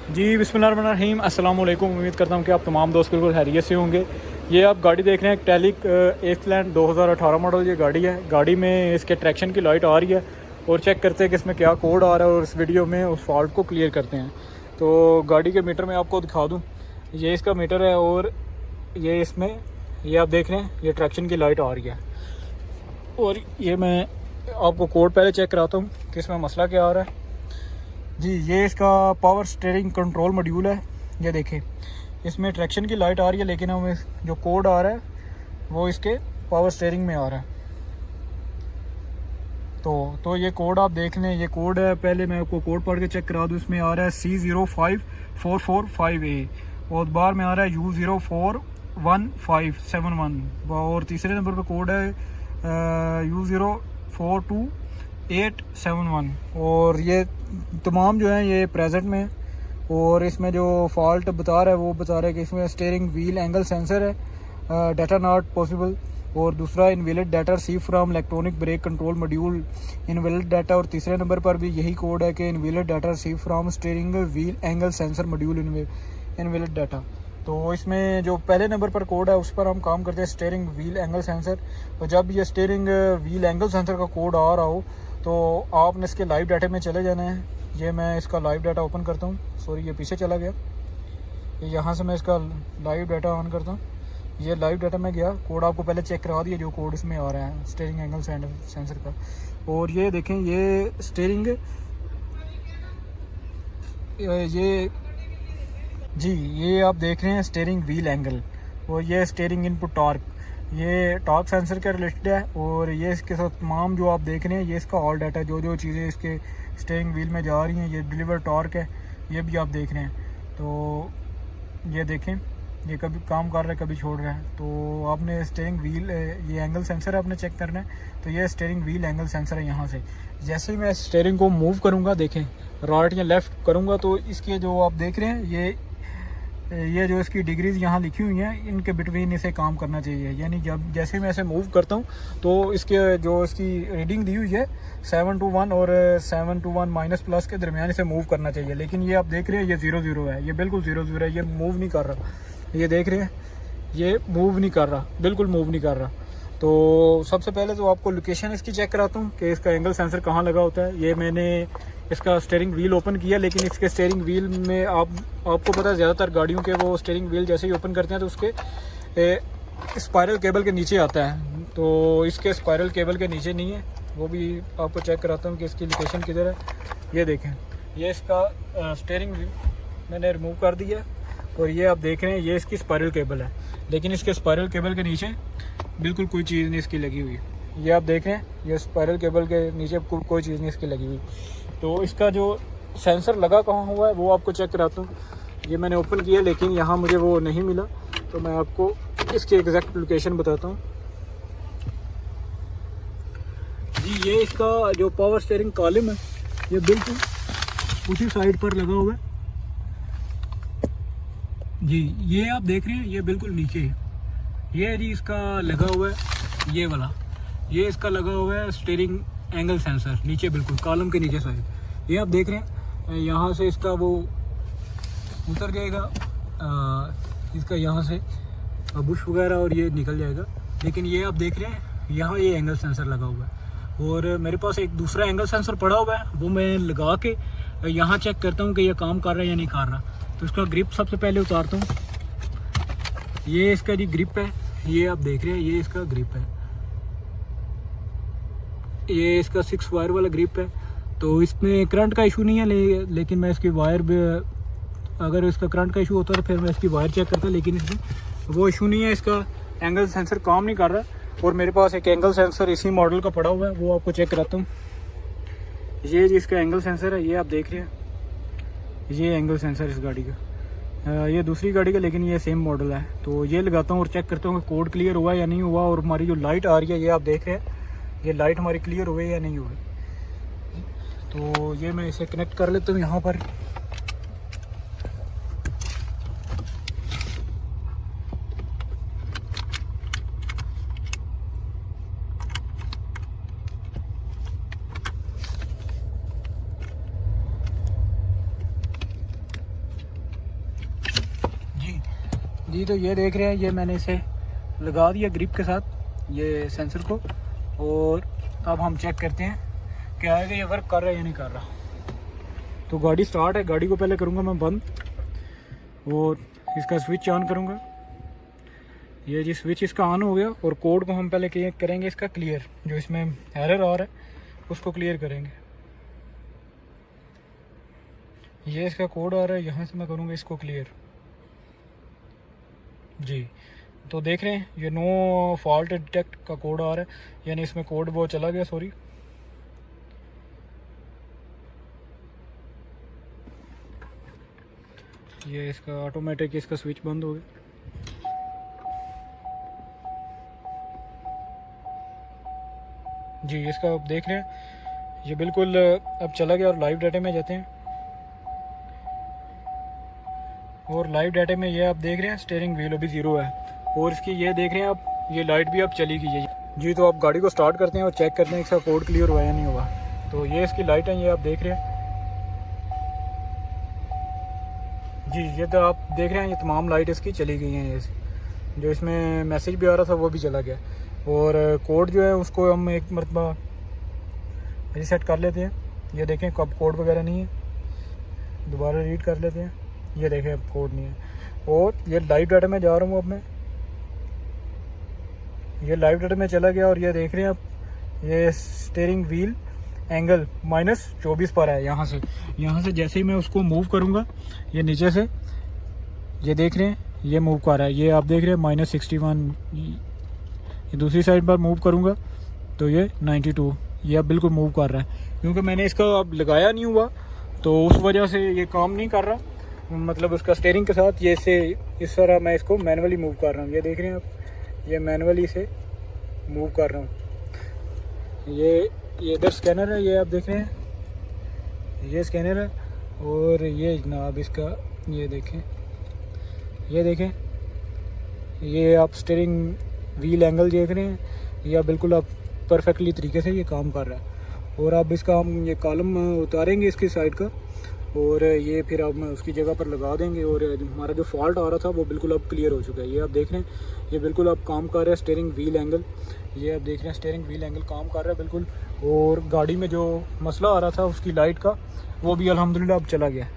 जी बिस्मिल्लाहिर्रहमानिर्रहीम, अस्सलाम वालेकुम। उम्मीद करता हूँ कि आप तमाम दोस्त बिल्कुल खैरियत से होंगे। ये आप गाड़ी देख रहे हैं, टैलिक एक्सलैंड 2018 मॉडल ये गाड़ी है। गाड़ी में इसके ट्रैक्शन की लाइट आ रही है और चेक करते हैं कि इसमें क्या कोड आ रहा है और इस वीडियो में उस फॉल्ट को क्लियर करते हैं। तो गाड़ी के मीटर में आपको दिखा दूँ, ये इसका मीटर है और ये इसमें ये आप देख रहे हैं, ये ट्रैक्शन की लाइट आ रही है। और ये मैं आपको कोड पहले चेक कराता हूँ कि इसमें मसला क्या आ रहा है। जी, ये इसका पावर स्टीयरिंग कंट्रोल मॉड्यूल है। ये देखें, इसमें ट्रैक्शन की लाइट आ रही है, लेकिन हमें जो कोड आ रहा है वो इसके पावर स्टीयरिंग में आ रहा है। तो ये कोड आप देख लें, ये कोड है। पहले मैं आपको कोड पढ़ के चेक करा दूँ। इसमें आ रहा है C05445A और बार में आ रहा है U041571 और तीसरे नंबर पर कोड है U042871 और ये तमाम जो है ये प्रेजेंट में। और इसमें जो फॉल्ट बता रहा है वो बता रहा है कि इसमें स्टीयरिंग व्हील एंगल सेंसर है, डाटा नॉट पॉसिबल। और दूसरा invalid data receive from electronic brake control module invalid data. और तीसरे नंबर पर भी यही कोड है कि invalid data receive from steering wheel angle sensor module invalid data. तो इसमें जो पहले नंबर पर कोड है उस पर हम काम करते हैं, स्टीयरिंग व्हील एंगल सेंसर। और जब ये स्टीयरिंग व्हील एंगल सेंसर का कोड आ रहा हो तो आपने इसके लाइव डाटा में चले जाना है। ये मैं इसका लाइव डाटा ओपन करता हूँ। सॉरी, ये पीछे चला गया। यहाँ से मैं इसका लाइव डाटा ऑन करता हूँ। ये लाइव डाटा में गया, कोड आपको पहले चेक करा दिया जो कोड इसमें आ रहा है स्टीयरिंग एंगल सेंसर का। और ये देखें, ये स्टीयरिंग ये जी, ये आप देख रहे हैं स्टीयरिंग व्हील एंगल और ये स्टीयरिंग इनपुट टॉर्क, ये टॉर्क सेंसर के रिलेटेड है। और ये इसके साथ तमाम जो आप देख रहे हैं ये इसका ऑल डाटा, जो चीज़ें इसके स्टीयरिंग व्हील में जा रही हैं, ये डिलीवर टॉर्क है, ये भी आप देख रहे हैं। तो ये देखें, ये कभी काम कर रहा है कभी छोड़ रहा है। तो आपने स्टीयरिंग व्हील, ये एंगल सेंसर आपने चेक करना है। तो ये स्टीयरिंग व्हील एंगल सेंसर है। यहाँ से जैसे ही मैं स्टीयरिंग को मूव करूँगा, देखें राइट या लेफ़्ट करूँगा तो इसके जो आप देख रहे हैं ये जो इसकी डिग्रीज यहाँ लिखी हुई हैं, इनके बिटवीन इसे काम करना चाहिए। यानी जब जैसे मैं इसे मूव करता हूँ तो इसके जो इसकी रीडिंग दी हुई है 7 to 1 और 7 to 1 माइनस प्लस के दरमियान इसे मूव करना चाहिए। लेकिन ये आप देख रहे हैं ये 0-0 है, ये बिल्कुल 0-0 है, ये मूव नहीं कर रहा। ये देख रहे हैं, ये मूव नहीं कर रहा, बिल्कुल मूव नहीं कर रहा। तो सबसे पहले तो आपको लोकेशन इसकी चेक कराता हूँ कि इसका एंगल सेंसर कहाँ लगा होता है। ये मैंने इसका स्टीयरिंग व्हील ओपन किया, लेकिन इसके स्टीयरिंग व्हील में आपको पता है ज़्यादातर गाड़ियों के वो स्टीयरिंग व्हील जैसे ही ओपन करते हैं तो उसके स्पायरल केबल के नीचे आता है। तो इसके स्पायरल केबल के नीचे नहीं है, वो भी आपको चेक कराता हूँ कि इसकी लोकेशन किधर है। ये देखें, ये इसका स्टीयरिंग व्हील मैंने रिमूव कर दिया और ये आप देख रहे हैं ये इसकी स्पायरल केबल है, लेकिन इसके स्पायरल केबल के नीचे बिल्कुल कोई चीज़ नहीं इसकी लगी हुई। ये आप देख रहे हैं, ये स्पायरल केबल के नीचे कोई चीज़ नहीं इसकी लगी हुई। तो इसका जो सेंसर लगा कहाँ हुआ है वो आपको चेक कराता हूँ। ये मैंने ओपन किया लेकिन यहाँ मुझे वो नहीं मिला, तो मैं आपको इसकी एग्जैक्ट लोकेशन बताता हूँ। जी, ये इसका जो पावर स्टीयरिंग कॉलम है ये बिल्कुल उसी साइड पर लगा हुआ है। जी, ये आप देख रहे हैं, ये बिल्कुल नीचे है। ये जी इसका लगा हुआ है, ये वाला, ये इसका लगा हुआ है स्टीयरिंग एंगल सेंसर नीचे, बिल्कुल कॉलम के नीचे साइड। ये आप देख रहे हैं, यहाँ से इसका वो उतर जाएगा, इसका यहाँ से बुश वगैरह और ये निकल जाएगा। लेकिन ये आप देख रहे हैं यहाँ ये एंगल सेंसर लगा हुआ है और मेरे पास एक दूसरा एंगल सेंसर पड़ा हुआ है, वो मैं लगा के यहाँ चेक करता हूँ कि ये काम कर रहा है या नहीं कर रहा। तो इसका ग्रिप सबसे पहले उतारता हूँ। ये इसका जी ग्रिप है, ये आप देख रहे हैं, ये इसका ग्रिप है, ये इसका 6 वायर वाला ग्रिप है। तो इसमें करंट का इशू नहीं है, लेकिन मैं इसकी वायर, अगर इसका करंट का इशू होता तो फिर मैं इसकी वायर चेक करता, लेकिन इसमें वो इशू नहीं है। इसका एंगल सेंसर काम नहीं कर रहा और मेरे पास एक एंगल सेंसर इसी मॉडल का पड़ा हुआ है, वो आपको चेक कराता हूँ। ये जी इसका एंगल सेंसर है, ये आप देख रहे हैं, ये एंगल सेंसर इस गाड़ी का, ये दूसरी गाड़ी का लेकिन ये सेम मॉडल है। तो ये लगाता हूँ और चेक करता हूँ कि कोड क्लियर हुआ या नहीं हुआ। और हमारी जो लाइट आ रही है ये आप देख रहे हैं, ये लाइट हमारी क्लियर हुई या नहीं हुई। तो ये मैं इसे कनेक्ट कर लेता हूँ यहाँ पर। जी तो ये देख रहे हैं, ये मैंने इसे लगा दिया ग्रिप के साथ ये सेंसर को, और अब हम चेक करते हैं क्या है कि ये वर्क कर रहा है या नहीं कर रहा। तो गाड़ी स्टार्ट है, गाड़ी को पहले करूँगा मैं बंद और इसका स्विच ऑन करूँगा। ये जी स्विच इसका ऑन हो गया, और कोड को हम पहले करेंगे इसका क्लियर, जो इसमें एरर आ रहा है उसको क्लियर करेंगे। ये इसका कोड आ रहा है, यहाँ से मैं करूँगा इसको क्लियर। जी तो देख रहे हैं ये नो फॉल्ट डिटेक्ट का कोड आ रहा है, यानी इसमें कोड वो चला गया, सॉरी। ये इसका ऑटोमेटिक इसका स्विच बंद हो गया। जी इसका आप देख रहे हैं ये बिल्कुल अब चला गया, और लाइव डाटा में जाते हैं, और लाइव डाटा में ये आप देख रहे हैं स्टीयरिंग व्हील अभी 0 है, और इसकी ये देख रहे हैं आप ये लाइट भी अब चली गई है। जी तो आप गाड़ी को स्टार्ट करते हैं और चेक करते हैं इसका कोड क्लियर हुआ या नहीं हुआ। तो ये इसकी लाइट है, ये आप देख रहे हैं। जी ये तो आप देख रहे हैं ये तमाम लाइट इसकी चली गई हैं, ये जो इसमें मैसेज भी आ रहा था वो भी चला गया, और कोड जो है उसको हम एक मरतबा रीसेट कर लेते हैं। ये देखें कब कोड वगैरह नहीं है, दोबारा रीड कर लेते हैं। ये देखें अब कोड नहीं है, और ये लाइव डाटा में जा रहा हूँ अब मैं, ये लाइव डाटा में चला गया, और ये देख रहे हैं आप ये स्टीयरिंग व्हील एंगल -24 पर है। यहाँ से जैसे ही मैं उसको मूव करूँगा ये नीचे से, ये देख रहे हैं ये मूव कर रहा है, ये आप देख रहे हैं -61। ये दूसरी साइड पर मूव करूँगा तो ये 92, ये अब बिल्कुल मूव कर रहा है, क्योंकि मैंने इसका अब लगाया नहीं हुआ तो उस वजह से ये काम नहीं कर रहा। मतलब उसका स्टीयरिंग के साथ ये से इस तरह मैं इसको मैनुअली मूव कर रहा हूँ। ये देख रहे हैं आप, ये मैनुअली से मूव कर रहा हूँ। ये इधर स्कैनर है, ये आप देख रहे हैं ये स्कैनर है, और ये जनाब इसका ये देखें ये आप स्टीयरिंग व्हील एंगल देख रहे हैं, ये बिल्कुल आप परफेक्टली तरीके से ये काम कर रहा है। और अब इसका हम ये कॉलम उतारेंगे इसकी साइड का, और ये फिर अब उसकी जगह पर लगा देंगे, और हमारा जो फॉल्ट आ रहा था वो बिल्कुल अब क्लियर हो चुका है। ये आप देख रहे हैं ये बिल्कुल अब काम कर रहा है स्टीयरिंग व्हील एंगल, ये आप देख रहे हैं स्टीयरिंग व्हील एंगल काम कर रहा है बिल्कुल। और गाड़ी में जो मसला आ रहा था उसकी लाइट का वो भी अल्हम्दुलिल्लाह अब चला गया।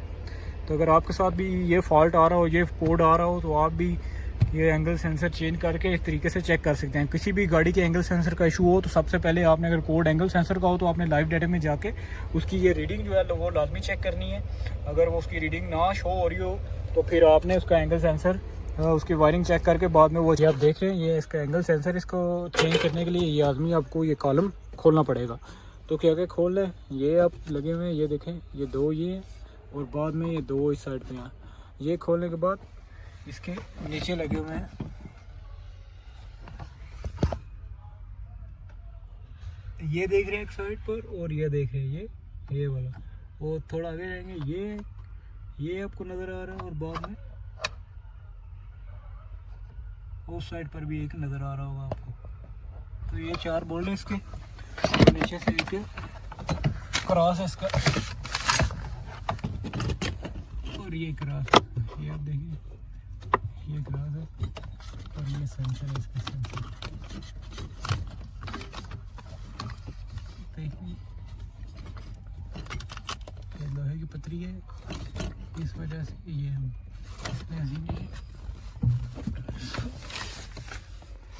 तो अगर आपके साथ भी ये फॉल्ट आ रहा हो, ये कोड आ रहा हो, तो आप भी ये एंगल सेंसर चेंज करके इस तरीके से चेक कर सकते हैं। किसी भी गाड़ी के एंगल सेंसर का इशू हो तो सबसे पहले आपने, अगर कोड एंगल सेंसर का हो तो आपने लाइव डाटा में जाके उसकी ये रीडिंग जो है वो लाजमी चेक करनी है। अगर वो उसकी रीडिंग ना शो हो रही हो तो फिर आपने उसका एंगल सेंसर उसकी वायरिंग चेक करके बाद में वो आप देख रहे हैं ये इसका एंगल सेंसर, इसको चेंज करने के लिए ये आदमी आपको ये कॉलम खोलना पड़ेगा। तो क्या क्या खोल लें, ये आप लगे हुए हैं, ये देखें ये 2 ये, और बाद में ये 2 इस साइड पे हैं। ये खोलने के बाद इसके नीचे लगे हुए हैं, ये देख रहे हैं एक साइड पर, और ये देख रहे हैं ये वाला, और थोड़ा आगे जाएंगे ये आपको नज़र आ रहा है, और बाद में उस साइड पर भी एक नज़र आ रहा होगा आपको। तो ये 4 बोल्ट हैं इसके, और नीचे से एक क्रॉस है इसका, और ये क्रॉस, ये आप देखिए ये क्रॉस है, और ये सेंसर है इसका सेंसर। देखिए ये लोहे की पतरी है, इस वजह से ये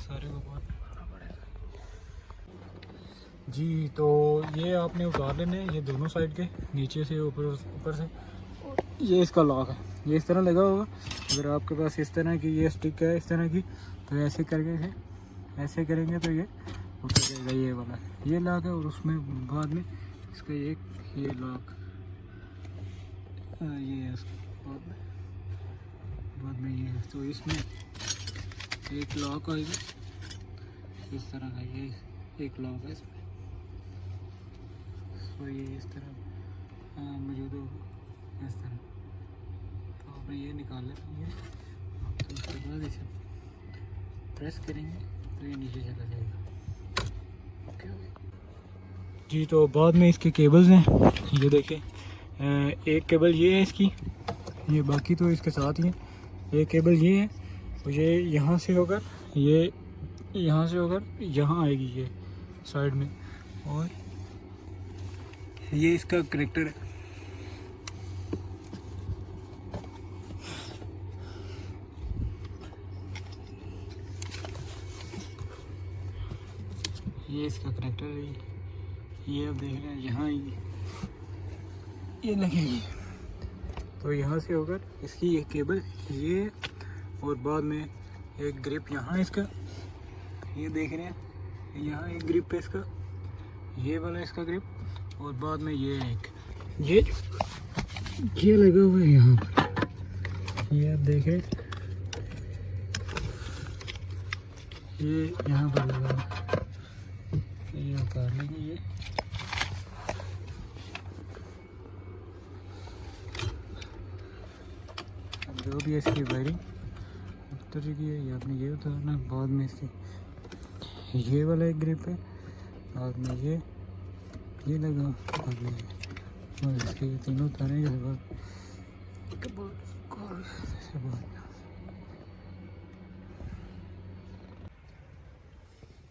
सारे को बहुत पड़ेगा। जी तो ये आपने उतार लेने हैं, ये दोनों साइड के, नीचे से ऊपर से। ये इसका लॉक है, ये इस तरह लगा होगा। अगर आपके पास इस तरह की ये स्टिक है इस तरह की, तो ऐसे करके ऐसे करेंगे तो ये उतर जाएगा, ये वाला ये लॉक है। और उसमें बाद में इसका एक ये लॉक ये है, बाद में ये है। तो इसमें एक लॉक आएगा इस तरह का, ये एक लॉक है इसमें, तो ये इस तरह मौजूद होगा इस तरह। तो आपने ये निकाल लेंगे, तो उसके बाद इसे प्रेस करेंगे तो ये नीचे चला जाएगा। ओके जी। तो बाद में इसके केबल्स हैं, ये देखें एक केबल ये है इसकी, ये बाकी तो इसके साथ ही है। एक केबल ये है, तो ये यहाँ से होकर ये यहाँ से होकर यहाँ आएगी ये साइड में, और ये इसका करेक्टर है। ये इसका करेक्टर है, ये आप देख रहे हैं यहाँ ये लगेगी। तो यहाँ से होकर इसकी ये केबल ये, और बाद में एक ग्रिप यहाँ इसका, ये देख रहे हैं यहाँ एक ग्रिप है इसका, ये वाला इसका ग्रिप, और बाद में ये एक ये लगा हुआ है यहाँ पर, ये आप देख रहे हैं ये यहाँ पर लगा हुआ है, ये उतार लेंगे ये। अब जो भी इसकी वायरिंग उतर चुकी है, ये आपने ये उतारना, बाद में इसकी ये वाला एक ग्रिप है, बाद में ये लगा, बाद में और इसके तीनों उतारने के बाद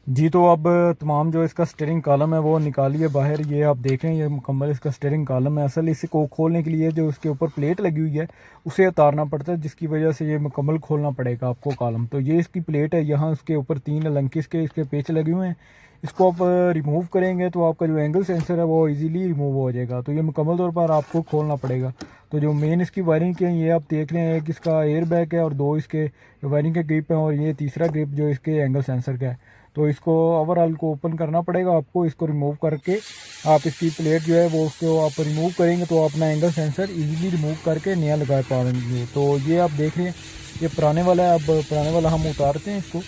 जी। तो अब तमाम जो इसका स्टीयरिंग कॉलम है वो निकालिए बाहर। ये आप देख रहे हैं ये मुकम्मल इसका स्टीयरिंग कॉलम है। असल इसको खोलने के लिए जो उसके ऊपर प्लेट लगी हुई है उसे उतारना पड़ता है, जिसकी वजह से ये मुकम्मल खोलना पड़ेगा आपको कॉलम। तो ये इसकी प्लेट है, यहाँ उसके ऊपर 3 लंकिस के इसके पेच लगे हुए हैं। इसको आप रिमूव करेंगे तो आपका जो एंगल सेंसर है वो इजीली रिमूव हो जाएगा। तो ये मुकम्मल तौर पर आपको खोलना पड़ेगा। तो जो मेन इसकी वायरिंग के ये आप देख रहे हैं, एक इसका एयर बैग है और 2 इसके वायरिंग के ग्रिप हैं, और ये तीसरा ग्रिप जो इसके एंगल सेंसर का है। तो इसको ओवरऑल को ओपन करना पड़ेगा आपको। इसको रिमूव करके आप इसकी प्लेट जो है वो उसको आप रिमूव करेंगे तो अपना एंगल सेंसर इजीली रिमूव करके नया लगा पाएंगे। तो ये आप देख रहे हैं ये पुराने वाला है। अब पुराने वाला हम उतारते हैं इसको,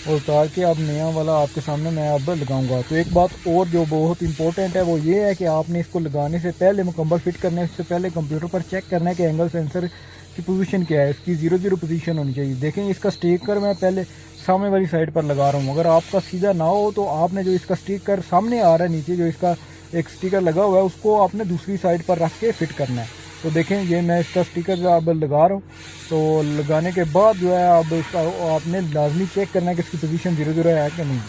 और उतार के अब नया वाला आपके सामने मैं अब लगाऊंगा। तो एक बात और जो बहुत इंपॉर्टेंट है वो ये है कि आपने इसको लगाने से पहले, मुकम्मल फिट करने से पहले कंप्यूटर पर चेक करना है कि एंगल सेंसर की पोजीशन क्या है। इसकी 0-0 पोजीशन होनी चाहिए। देखें इसका स्टिकर मैं पहले सामने वाली साइड पर लगा रहा हूँ। अगर आपका सीधा ना हो तो आपने जो इसका स्टिकर सामने आ रहा है नीचे जो इसका एक स्टिकर लगा हुआ है उसको आपने दूसरी साइड पर रख के फिट करना है। तो देखें ये मैं इसका स्टिकर अब लगा रहा हूँ। तो लगाने के बाद जो है अब इसका आपने लाजमी चेक करना है कि इसकी पोजीशन 0-0 है कि नहीं।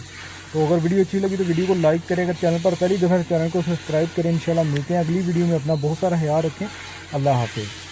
तो अगर वीडियो अच्छी लगी तो वीडियो को लाइक करें, अगर चैनल पर पहली दफ़ा चैनल को सब्सक्राइब करें। इंशाल्लाह मिलते हैं अगली वीडियो में। अपना बहुत सारा ख्याल रखें। अल्लाह हाफिज़।